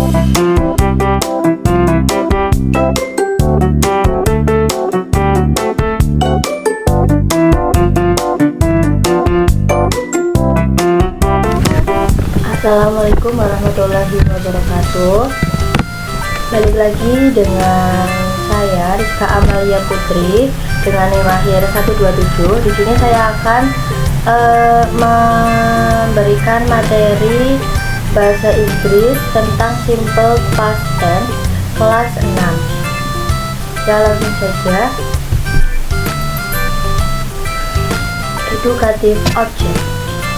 Assalamualaikum warahmatullahi wabarakatuh. Balik lagi dengan saya Rizka Amalia Putri dengan NIM akhir 127. Di sini saya akan memberikan materi bahasa Inggris tentang simple past tense kelas 6. Ya, langsung saja. Educative object.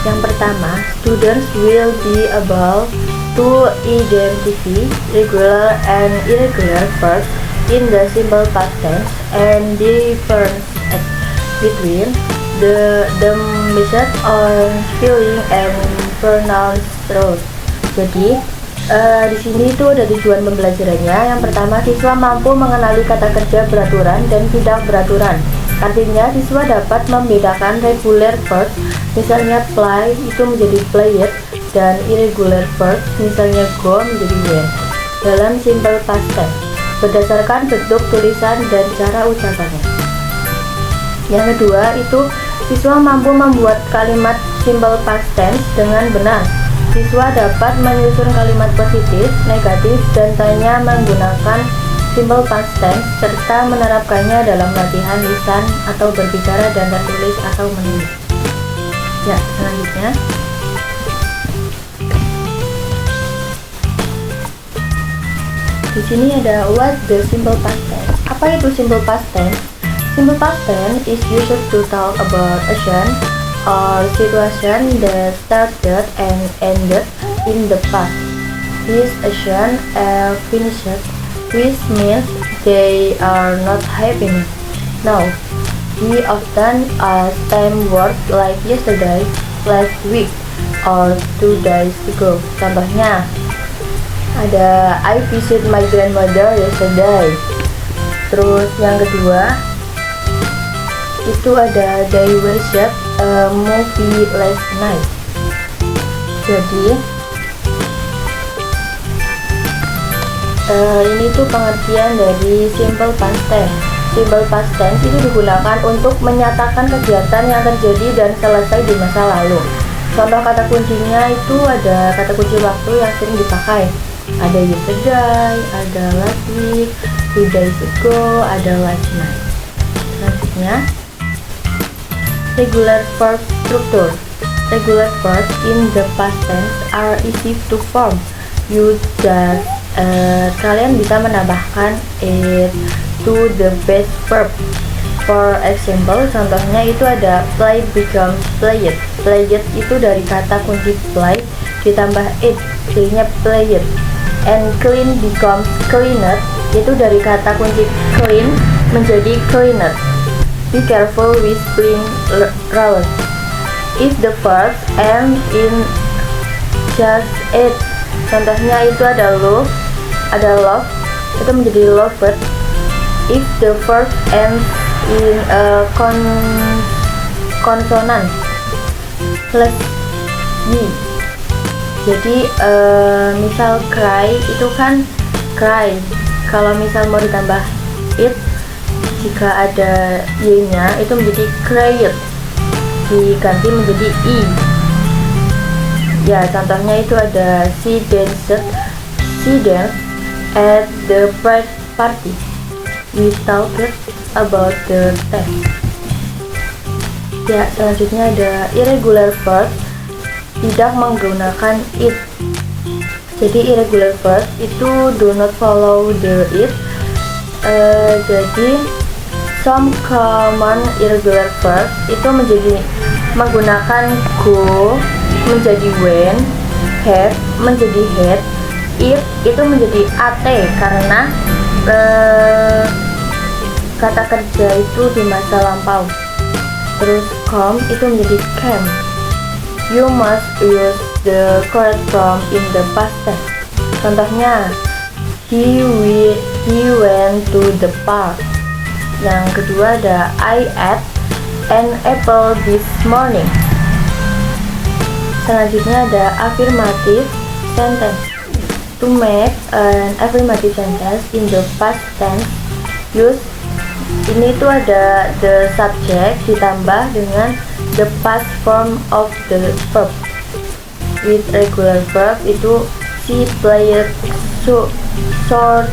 Yang pertama, students will be able to identify regular and irregular verbs in the simple past tense and differentiate between the method of spelling and pronunciation. Jadi di sini itu ada tujuan pembelajarannya. Yang pertama, siswa mampu mengenali kata kerja beraturan dan tidak beraturan. Artinya, siswa dapat membedakan regular verbs, misalnya play itu menjadi played, dan irregular verbs, misalnya go menjadi went, dalam simple past tense, berdasarkan bentuk tulisan dan cara ucapannya. Yang kedua, itu siswa mampu membuat kalimat simple past tense dengan benar. Siswa dapat menyusun kalimat positif, negatif, dan tanya menggunakan simple past tense serta menerapkannya dalam latihan lisan atau berbicara dan tertulis atau menulis. Ya, selanjutnya di sini ada what the simple past tense. Apa itu simple past tense? Simple past tense is used to talk about action or situation that started and ended in the past. This action finished, which means they are not happening now. We often time words like yesterday, last week, or 2 days ago. Contohnya, ada I visit my grandmother yesterday. Terus yang kedua, itu ada they watched a movie last night. Jadi ini tuh pengertian dari simple past tense. Simple past tense itu digunakan untuk menyatakan kegiatan yang terjadi dan selesai di masa lalu. Contoh kata kuncinya itu ada kata kunci waktu yang sering dipakai. Ada yesterday, ada last week, 2 days ago, ada last night. Selanjutnya, regular verb structure. Regular verbs in the past tense are easy to form. You just kalian bisa menambahkan it to the base verb. For example, contohnya itu ada play becomes played. Played itu dari kata kunci play ditambah it, jadinya played. And clean becomes cleaned, itu dari kata kunci clean menjadi cleaned. Be careful with spring rolls. If the verbs end in just it, contohnya itu ada love, itu menjadi loved. If the verb ends in a consonant plus y, jadi misal cry itu kan cry, kalau misal mau ditambah it, jika ada y nya itu menjadi cried, diganti menjadi i. Ya, contohnya itu ada she danced at the party. We talked about the test. Ya, selanjutnya ada irregular verb tidak menggunakan it. Jadi irregular verb itu do not follow the it. Jadi some common irregular verb itu menjadi menggunakan go menjadi when, have menjadi had, if itu menjadi at karena kata kerja itu di masa lampau. Terus come itu menjadi came. You must use the correct form in the past tense. Contohnya, he went to the park. Yang kedua ada I ate an apple this morning. Selanjutnya ada affirmative sentence. To make an affirmative sentence in the past tense, use ini tuh ada the subject ditambah dengan the past form of the verb. With regular verb itu she played soccer.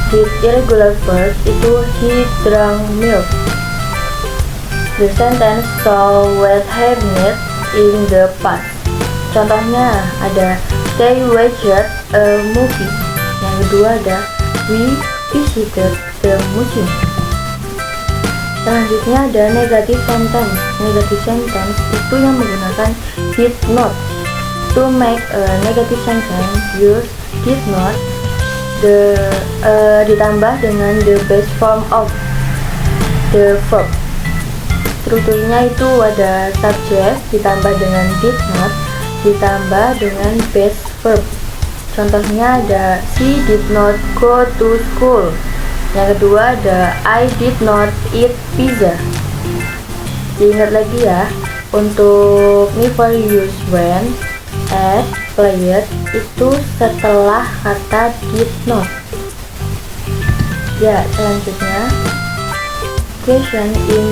With irregular verb itu he drank milk. The sentence saw what happened in the past. Contohnya ada they watched a movie. Yang kedua ada we visited the museum. Selanjutnya ada negative sentence. Negative sentence itu yang menggunakan did not. To make a negative sentence, use did not ditambah dengan the base form of the verb. Strukturnya itu ada subject ditambah dengan did not ditambah dengan base verb. Contohnya ada she did not go to school. Yang kedua ada I did not eat pizza. Diingat lagi ya, untuk never use when, as, played itu setelah kata did not. Ya, selanjutnya question in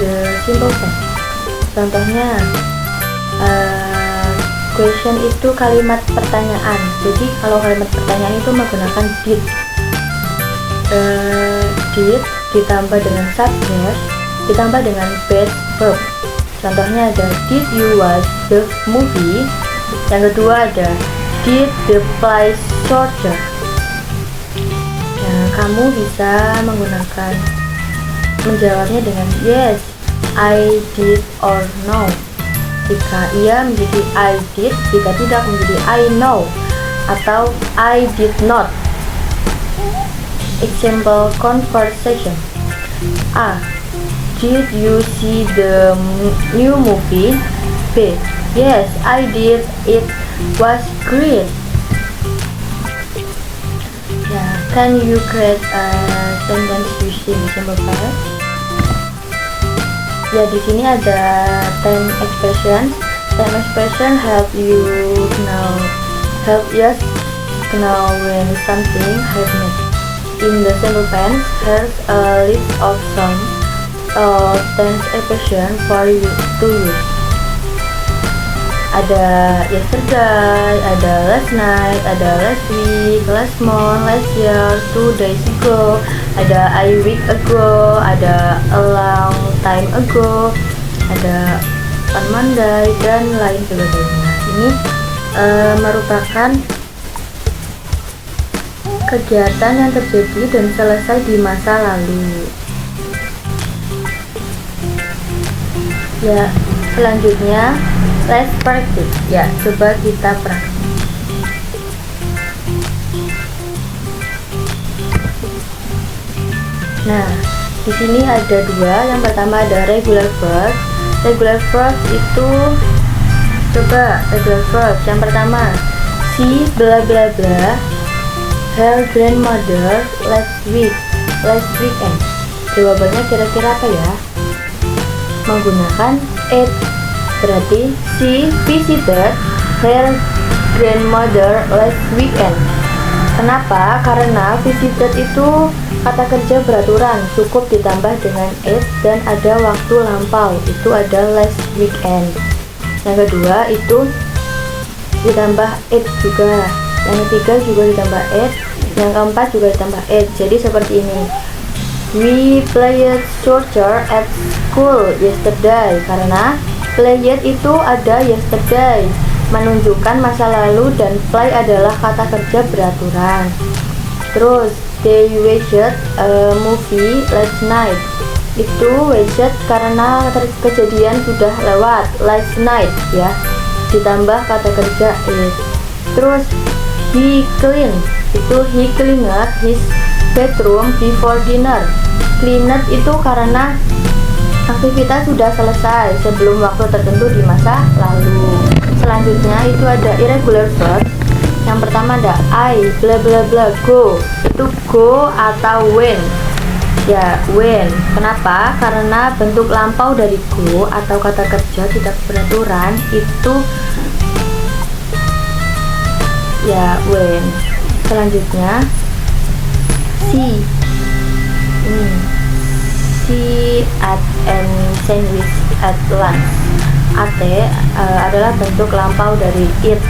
the simple tense. Contohnya question itu kalimat pertanyaan. Jadi kalau kalimat pertanyaan itu menggunakan did. Did ditambah dengan subject ditambah dengan base verb. Contohnya ada did you watch the movie. Yang kedua ada did the play soccer. Nah, kamu bisa menjawabnya dengan yes, I did or no. Jika iya menjadi I did, jika tidak menjadi I know atau I did not. Example conversation. A. Did you see the new movie? B. Yes, I did. It was great. Yeah, can you create a sentence using simple past? Ya, di sini ada time expression. Time expression help us know when something happened. In the simple tense, here's a list of some tense expression for you to use. Ada yesterday, ada last night, ada last week, last month, last year, 2 days ago, ada a week ago, ada a long time ago, ada on Monday, dan lain sebagainya. Ini merupakan kegiatan yang terjadi dan selesai di masa lalu. Ya, selanjutnya let's practice. Ya, coba kita praktik. Nah, di sini ada dua. Yang pertama ada regular verb. Regular verb itu coba regular verb. Yang pertama, she bla bla bla her grandmother last weekend. Jawabannya kira-kira apa ya? Menggunakan it. Berarti she visited her grandmother last weekend. Kenapa? Karena visited itu kata kerja beraturan, cukup ditambah dengan it dan ada waktu lampau, itu ada last weekend. Yang kedua itu ditambah it juga. Yang ketiga juga ditambah it. Yang keempat juga ditambah it. Jadi seperti ini. We played soccer at school yesterday. Karena played itu ada yesterday, menunjukkan masa lalu, dan play adalah kata kerja beraturan. Terus they watched a movie last night. Itu watched karena kejadian sudah lewat, last night ya, ditambah kata kerja is. Terus he cleaned, itu he cleaned his bedroom before dinner. Cleaned itu karena aktivitas sudah selesai sebelum waktu tertentu di masa lalu. Selanjutnya itu ada irregular verb. Yang pertama ada I bla bla bla go. Itu go atau when. Ya, when. Kenapa? Karena bentuk lampau dari go atau kata kerja tidak beraturan itu ya when. Selanjutnya see. See at and sandwich at lunch. At adalah bentuk lampau dari it.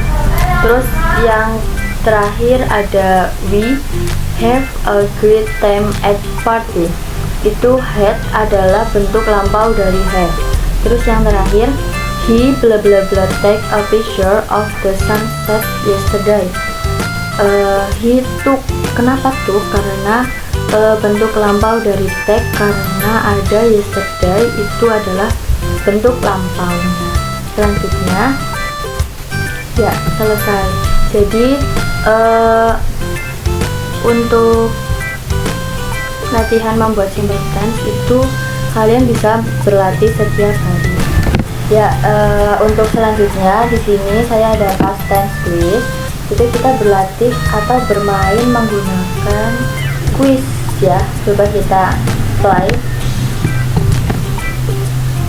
Terus yang terakhir ada we have a great time at party. Itu had adalah bentuk lampau dari have. Terus yang terakhir he bla bla bla take a picture of the sunset yesterday. He took. Kenapa took? Karena bentuk lampau dari take, karena ada yesterday itu adalah bentuk lampaunya. Selanjutnya ya selesai. Jadi untuk latihan membuat simple tense itu kalian bisa berlatih setiap hari. Ya, untuk selanjutnya di sini saya ada past tense quiz. Itu kita berlatih atau bermain menggunakan quiz ya. Coba kita play.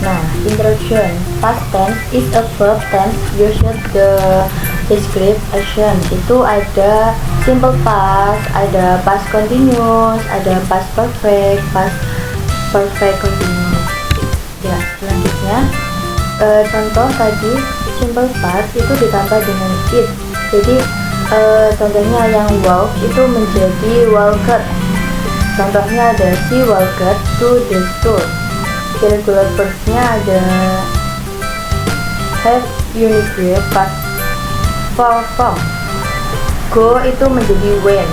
Nah, introduction. Past tense is a verb tense used the describe action. Itu ada simple past, ada past continuous, ada past perfect, past perfect continuous. Ya, selanjutnya contoh tadi simple past itu ditambah dengan it. Jadi contohnya yang walk itu menjadi walked. Contohnya ada she walked to the store. Irregular verbsnya ada have, unique, past, for, from. Go itu menjadi when.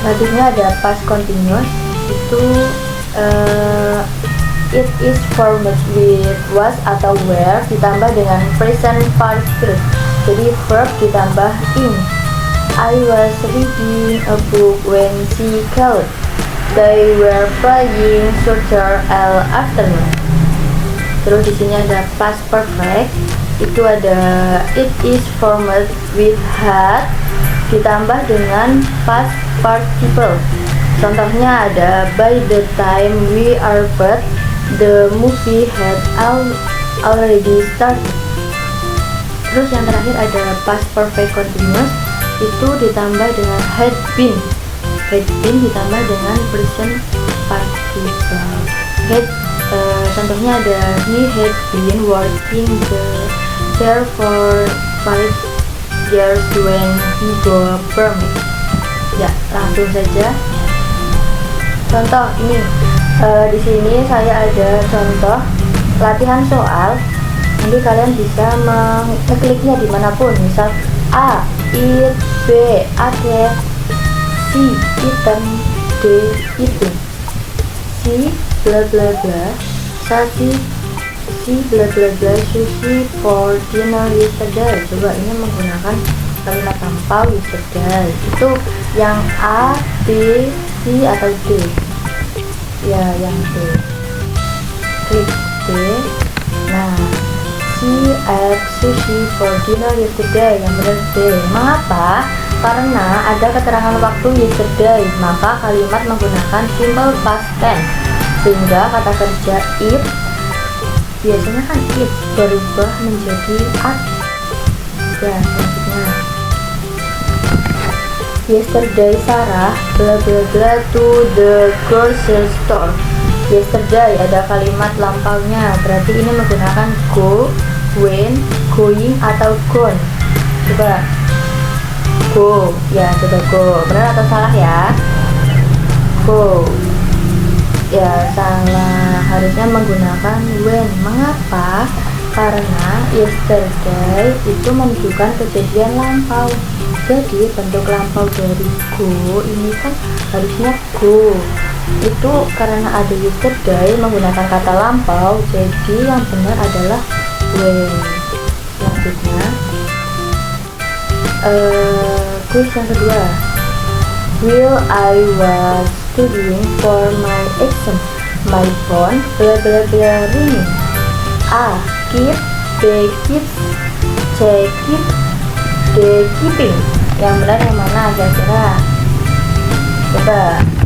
Selanjutnya ada past continuous, itu it is formed with was atau were ditambah dengan present participle. Jadi verb ditambah in. I was reading a book when she called. They were playing soccer all afternoon. Terus di sini ada past perfect. Itu ada it is formed with had ditambah dengan past participle. Contohnya ada by the time we arrived, the movie had already started. Terus yang terakhir ada past perfect continuous. Itu ditambah dengan had been. Had been ditambah dengan present participle. Had contohnya ada he had been working there for 5 years when he got permit. Ya, langsung saja. Contoh ini di sini saya ada contoh latihan soal. Nanti kalian bisa mengkliknya dimanapun. Misal A, eat, B, ate, C, eaten, D, eating, C, bla bla bla, C bla bla bla sushi for dinner yesterday. Coba ini menggunakan kalimat lampau yesterday. Itu yang A, B, C atau D? Ya, yang D. Klik D. Nah, she ate sushi for dinner yesterday. Yang benar D. Mengapa? Karena ada keterangan waktu yesterday, maka kalimat menggunakan simple past tense. Sehingga kata kerja eat biasanya kan it berubah menjadi at. Ya, selanjutnya yesterday Sarah bla bla bla to the grocery store. Yesterday ada kalimat lampaunya, berarti ini menggunakan go, when, going atau gone. Coba go, ya coba go, benar atau salah ya? Go. Ya salah, harusnya menggunakan when. Mengapa? Karena yesterday itu menunjukkan kejadian lampau. Jadi bentuk lampau dari go ini kan harusnya go. Itu karena ada yesterday menggunakan kata lampau, jadi yang benar adalah when. Selanjutnya quiz yang kedua. Will I was studying for my exam. My phone bla bla bla ringing. A. Keep, B. Keeps, C. Keep, D. Keeping. Yang benar yang mana kira-kira? Coba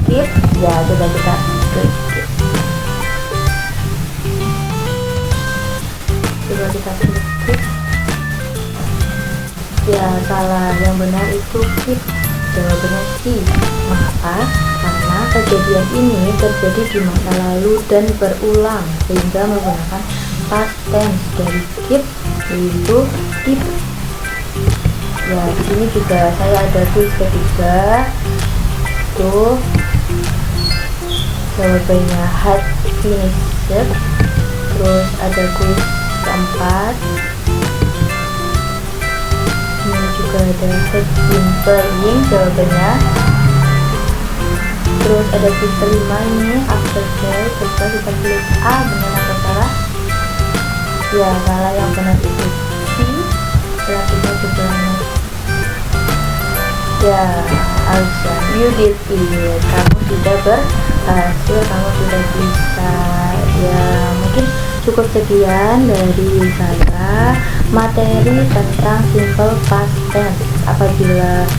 keep, ya coba kita klik. Coba kita klik. Ya, salah. Yang benar itu keep. Jawabannya C. Mengapa? Karena kejadian ini terjadi di masa lalu dan berulang, sehingga menggunakan past tense dari keep, yaitu keep. Ya, di sini juga saya ada kuis ketiga. Tuh, jawabannya had finished. Terus ada kuis keempat. Ini juga ada had been playing, jawabannya. Terus ada kuis kelima ini after that. Coba kita pilih A, benar atau salah? Ya, salah. Yang benar itu C. Selanjutnya juga ya, Aisyah, you did it. Kamu sudah berhasil, kamu sudah bisa. Ya, mungkin cukup sekian dari saya materi tentang simple past tense. Apabila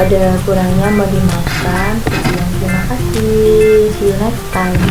ada kurangnya mohon dimaafkan. Sekian, terima kasih. See you next time.